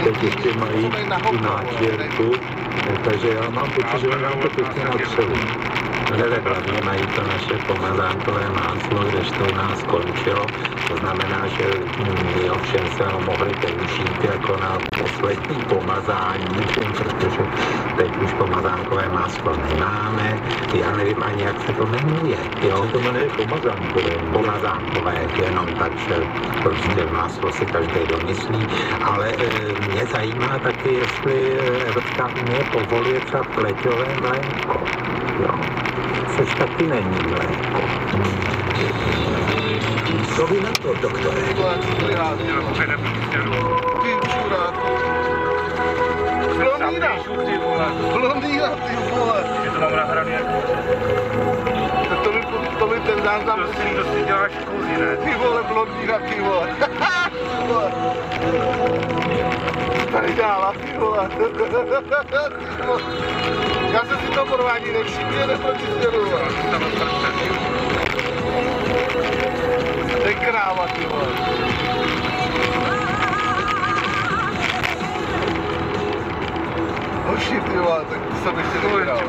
teď ještě mají tu náčvěrku, takže já mám pocit, že nám to pěkně natřeli. Ale hlavně mají to naše pomazánkové máslo, kdežto u nás skončilo. To znamená, že my ovšem se ho mohli použít jako na poslední pomazání, protože teď už pomazánkové máslo nemáme. Já nevím ani, jak se to jmenuje. Jo, to jmenuje pomazánkové. Pomazánkové, jenom tak, že prostě máslo si každý domyslí. Ale mě zajímá taky, jestli Evropská unie povoluje třeba pleťové mléko. Jo. Což taky není mléko. Co vy na to, doktore? Blondýna, ty vole. Je to mám nahraný jako... To by ten záznam... To si děláš kozy, ne? Ty vole, blondýna, ty vole. Tady dělala, ty vole. Já jsem si to porvání nevšiml, nebo čistěru. To je kráva, ty vole. Hoši, ty vole, tak to jsem ještě nehrál.